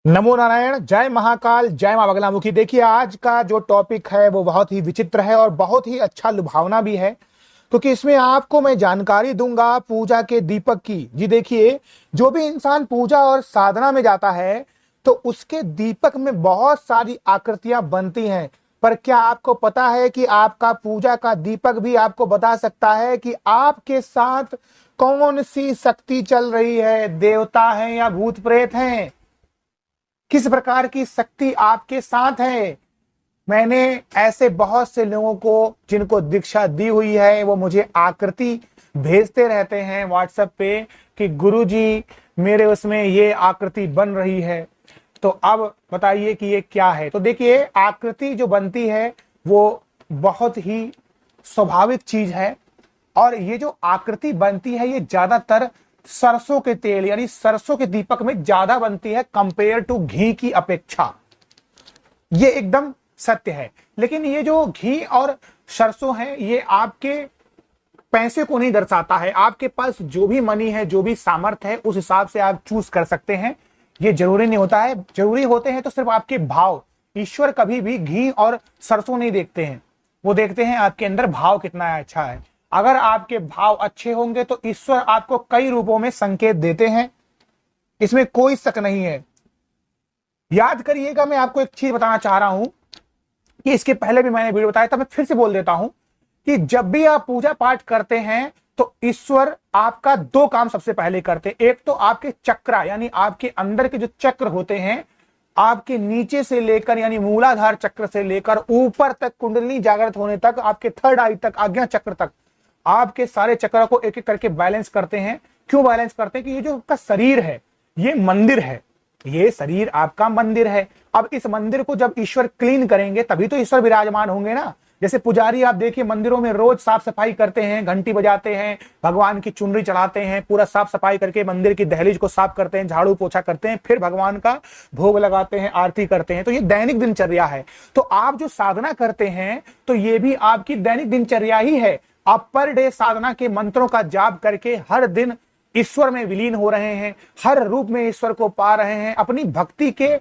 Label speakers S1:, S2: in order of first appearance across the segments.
S1: नमो नारायण, जय महाकाल, जय मां बगलामुखी। देखिए, आज का जो टॉपिक है वो बहुत ही विचित्र है और बहुत ही अच्छा लुभावना भी है, क्योंकि इसमें आपको मैं जानकारी दूंगा पूजा के दीपक की। जी देखिए, जो भी इंसान पूजा और साधना में जाता है तो उसके दीपक में बहुत सारी आकृतियां बनती हैं। पर क्या आपको पता है कि आपका पूजा का दीपक भी आपको बता सकता है कि आपके साथ कौन सी शक्ति चल रही है, देवता है या भूत प्रेत हैं? किस प्रकार की शक्ति आपके साथ है? मैंने ऐसे बहुत से लोगों को जिनको दीक्षा दी हुई है वो मुझे आकृति भेजते रहते हैं व्हाट्सएप पे कि गुरुजी मेरे उसमें ये आकृति बन रही है। तो अब बताइए कि ये क्या है। तो देखिए, आकृति जो बनती है वो बहुत ही स्वाभाविक चीज है, और ये जो आकृति बनती है ये ज्यादातर सरसों के तेल यानी सरसों के दीपक में ज्यादा बनती है कंपेयर टू घी की अपेक्षा। ये एकदम सत्य है। लेकिन ये जो घी और सरसों है ये आपके पैसे को नहीं दर्शाता है। आपके पास जो भी मनी है, जो भी सामर्थ्य है, उस हिसाब से आप चूज कर सकते हैं। ये जरूरी नहीं होता है। जरूरी होते हैं तो सिर्फ आपके भाव। ईश्वर कभी भी घी और सरसों नहीं देखते हैं, वो देखते हैं आपके अंदर भाव कितना अच्छा है। अगर आपके भाव अच्छे होंगे तो ईश्वर आपको कई रूपों में संकेत देते हैं, इसमें कोई शक नहीं है। याद करिएगा, मैं आपको एक चीज बताना चाह रहा हूं कि इसके पहले भी मैंने वीडियो बताया था, मैं फिर से बोल देता हूं कि जब भी आप पूजा पाठ करते हैं तो ईश्वर आपका दो काम सबसे पहले करते हैं। एक तो आपके चक्र यानी आपके अंदर के जो चक्र होते हैं, आपके नीचे से लेकर यानी मूलाधार चक्र से लेकर ऊपर तक कुंडली जागृत होने तक, आपके थर्ड आई तक, आज्ञा चक्र तक, आपके सारे चक्र को एक एक करके बैलेंस करते हैं। क्यों बैलेंस करते हैं? कि ये जो आपका शरीर है ये मंदिर है, ये शरीर आपका मंदिर है। अब इस मंदिर को जब ईश्वर क्लीन करेंगे तभी तो ईश्वर विराजमान होंगे ना। जैसे पुजारी आप देखिए मंदिरों में रोज साफ सफाई करते हैं, घंटी बजाते हैं, भगवान की चुनरी चढ़ाते हैं, पूरा साफ सफाई करके मंदिर की दहलीज को साफ करते हैं, झाड़ू पोछा करते हैं, फिर भगवान का भोग लगाते हैं, आरती करते हैं। तो ये दैनिक दिनचर्या है। तो आप जो साधना करते हैं तो ये भी आपकी दैनिक दिनचर्या ही है। आप पर डे साधना के मंत्रों का जाप करके हर दिन ईश्वर में विलीन हो रहे हैं, हर रूप में ईश्वर को पा रहे हैं, अपनी भक्ति के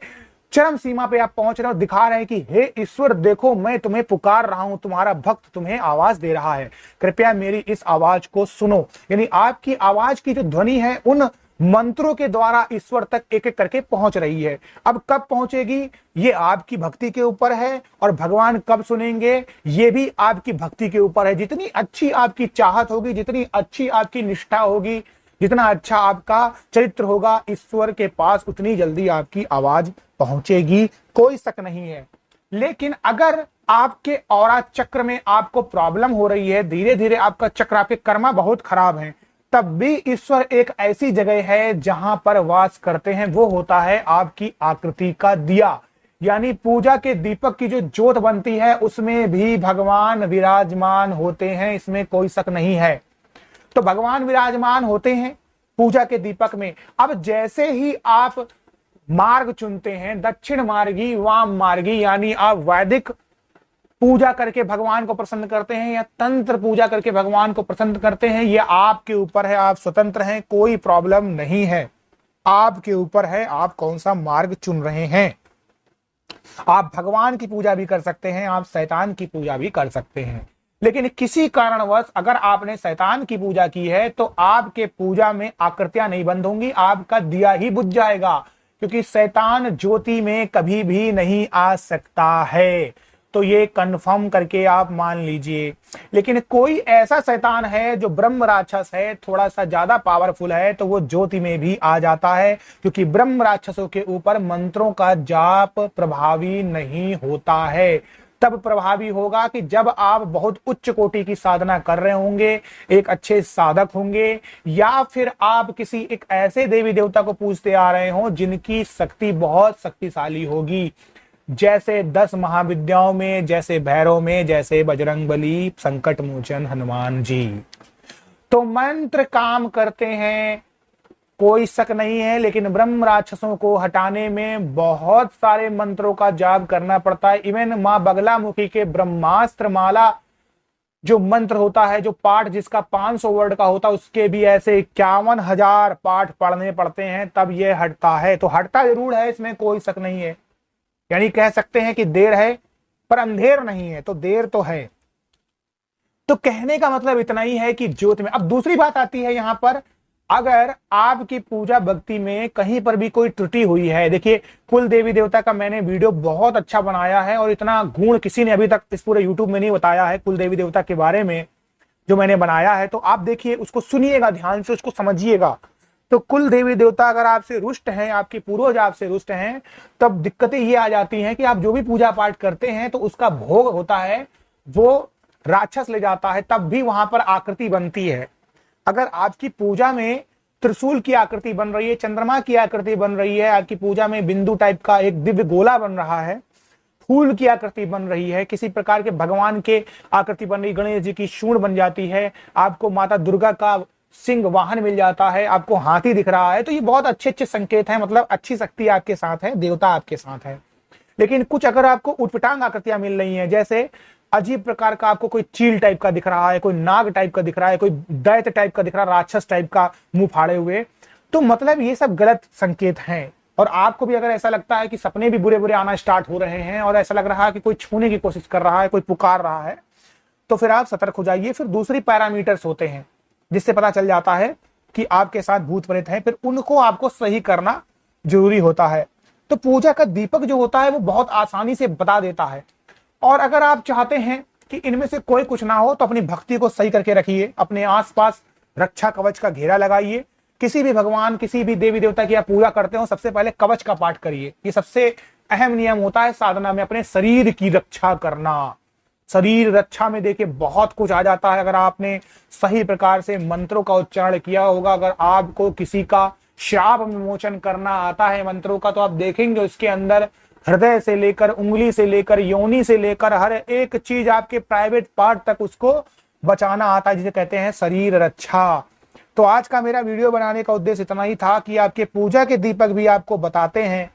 S1: चरम सीमा पे आप पहुंच रहे हैं और दिखा रहे हैं कि हे ईश्वर देखो, मैं तुम्हें पुकार रहा हूं, तुम्हारा भक्त तुम्हें आवाज दे रहा है, कृपया मेरी इस आवाज को सुनो। यानी आपकी आवाज की जो ध्वनि है उन मंत्रों के द्वारा ईश्वर तक एक एक करके पहुंच रही है। अब कब पहुंचेगी ये आपकी भक्ति के ऊपर है, और भगवान कब सुनेंगे ये भी आपकी भक्ति के ऊपर है। जितनी अच्छी आपकी चाहत होगी, जितनी अच्छी आपकी निष्ठा होगी, जितना अच्छा आपका चरित्र होगा, ईश्वर के पास उतनी जल्दी आपकी आवाज पहुंचेगी, कोई शक नहीं है। लेकिन अगर आपके औरा चक्र में आपको प्रॉब्लम हो रही है, धीरे धीरे आपका चक्र, आपके कर्मा बहुत खराब है, तब भी ईश्वर एक ऐसी जगह है जहां पर वास करते हैं, वो होता है आपकी आकृति का दिया। यानी पूजा के दीपक की जो ज्योत बनती है उसमें भी भगवान विराजमान होते हैं, इसमें कोई शक नहीं है। तो भगवान विराजमान होते हैं पूजा के दीपक में। अब जैसे ही आप मार्ग चुनते हैं, दक्षिण मार्गी, वाम मार्गी, यानी आप वैदिक पूजा करके भगवान को प्रसन्न करते हैं या तंत्र पूजा करके भगवान को प्रसन्न करते हैं, ये आपके ऊपर है। आप स्वतंत्र हैं, कोई प्रॉब्लम नहीं है, आपके ऊपर है आप कौन सा मार्ग चुन रहे हैं। आप भगवान की पूजा भी कर सकते हैं, आप शैतान की पूजा भी कर सकते हैं। लेकिन किसी कारणवश अगर आपने शैतान की पूजा की है तो आपके पूजा में आकृतियां नहीं बंद होंगी, आपका दिया ही बुझ जाएगा, क्योंकि शैतान ज्योति में कभी भी नहीं आ सकता है। तो ये कंफर्म करके आप मान लीजिए। लेकिन कोई ऐसा शैतान है जो ब्रह्म राक्षस है, थोड़ा सा ज्यादा पावरफुल है, तो वो ज्योति में भी आ जाता है, क्योंकि ब्रह्म राक्षसों के ऊपर मंत्रों का जाप प्रभावी नहीं होता है। तब प्रभावी होगा कि जब आप बहुत उच्च कोटि की साधना कर रहे होंगे, एक अच्छे साधक होंगे, या फिर आप किसी एक ऐसे देवी देवता को पूजते आ रहे हो जिनकी शक्ति बहुत शक्तिशाली होगी, जैसे 10 महाविद्याओं में, जैसे भैरव में, जैसे बजरंगबली, संकट मोचन हनुमान जी। तो मंत्र काम करते हैं, कोई शक नहीं है। लेकिन ब्रह्म राक्षसों को हटाने में बहुत सारे मंत्रों का जाप करना पड़ता है। इवन मां बगलामुखी के ब्रह्मास्त्र माला जो मंत्र होता है, जो पाठ जिसका 500 वर्ड का होता है, उसके भी ऐसे 51,000 पाठ पढ़ने पड़ते हैं तब ये हटता है। तो हटता जरूर है, इसमें कोई शक नहीं है। यानी कह सकते हैं कि देर है पर अंधेर नहीं है, तो देर तो है। तो कहने का मतलब इतना ही है कि ज्योति में। अब दूसरी बात आती है यहां पर, अगर आपकी पूजा भक्ति में कहीं पर भी कोई त्रुटि हुई है, देखिए कुल देवी देवता का मैंने वीडियो बहुत अच्छा बनाया है और इतना गुण किसी ने अभी तक इस पूरे यूट्यूब में नहीं बताया है कुल देवी देवता के बारे में जो मैंने बनाया है। तो आप देखिए, उसको सुनिएगा ध्यान से, उसको समझिएगा। तो कुल देवी देवता अगर आपसे रुष्ट हैं, आपके पूर्वज आपसे रुष्ट हैं, तब दिक्कतें ये आ जाती हैं कि आप जो भी पूजा पाठ करते हैं तो उसका भोग होता है वो राक्षस ले जाता है, तब भी वहां पर आकृति बनती है। अगर आपकी पूजा में त्रिशूल की आकृति बन रही है, चंद्रमा की आकृति बन रही है, आपकी पूजा में बिंदु टाइप का एक दिव्य गोला बन रहा है, फूल की आकृति बन रही है, किसी प्रकार के भगवान के आकृति बन रही, गणेश जी की सूंड बन जाती है, आपको माता दुर्गा का सिंह वाहन मिल जाता है, आपको हाथी दिख रहा है, तो ये बहुत अच्छे अच्छे संकेत हैं, मतलब अच्छी शक्ति आपके साथ है, देवता आपके साथ है। लेकिन कुछ अगर आपको उटपटांग आकृतियां मिल रही हैं, जैसे अजीब प्रकार का आपको कोई चील टाइप का दिख रहा है, कोई नाग टाइप का दिख रहा है, कोई दैत्य टाइप का दिख रहा है, राक्षस टाइप का मुंह फाड़े हुए, तो मतलब ये सब गलत संकेत हैं। और आपको भी अगर ऐसा लगता है कि सपने भी बुरे बुरे आना स्टार्ट हो रहे हैं और ऐसा लग रहा है कि कोई छूने की कोशिश कर रहा है, कोई पुकार रहा है, तो फिर आप सतर्क हो जाइए। फिर दूसरी पैरामीटर्स होते हैं जिससे पता चल जाता है कि आपके साथ भूत प्रेत हैं, फिर उनको आपको सही करना जरूरी होता है। तो पूजा का दीपक जो होता है वो बहुत आसानी से बता देता है। और अगर आप चाहते हैं कि इनमें से कोई कुछ ना हो तो अपनी भक्ति को सही करके रखिए, अपने आसपास रक्षा कवच का घेरा लगाइए। किसी भी भगवान, किसी भी देवी देवता की आप पूजा करते हो, सबसे पहले कवच का पाठ करिए। ये सबसे अहम नियम होता है साधना में, अपने शरीर की रक्षा करना। शरीर रक्षा में देखिए बहुत कुछ आ जाता है। अगर आपने सही प्रकार से मंत्रों का उच्चारण किया होगा, अगर आपको किसी का श्राप विमोचन करना आता है मंत्रों का, तो आप देखेंगे उसके अंदर हृदय से लेकर, उंगली से लेकर, योनि से लेकर हर एक चीज, आपके प्राइवेट पार्ट तक उसको बचाना आता है, जिसे कहते हैं शरीर रक्षा। तो आज का मेरा वीडियो बनाने का उद्देश्य इतना ही था कि आपके पूजा के दीपक भी आपको बताते हैं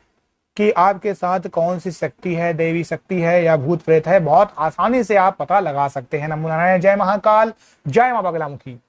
S1: कि आपके साथ कौन सी शक्ति है, देवी शक्ति है या भूत प्रेत है। बहुत आसानी से आप पता लगा सकते हैं। नमो नारायण, जय महाकाल, जय मां बगलामुखी।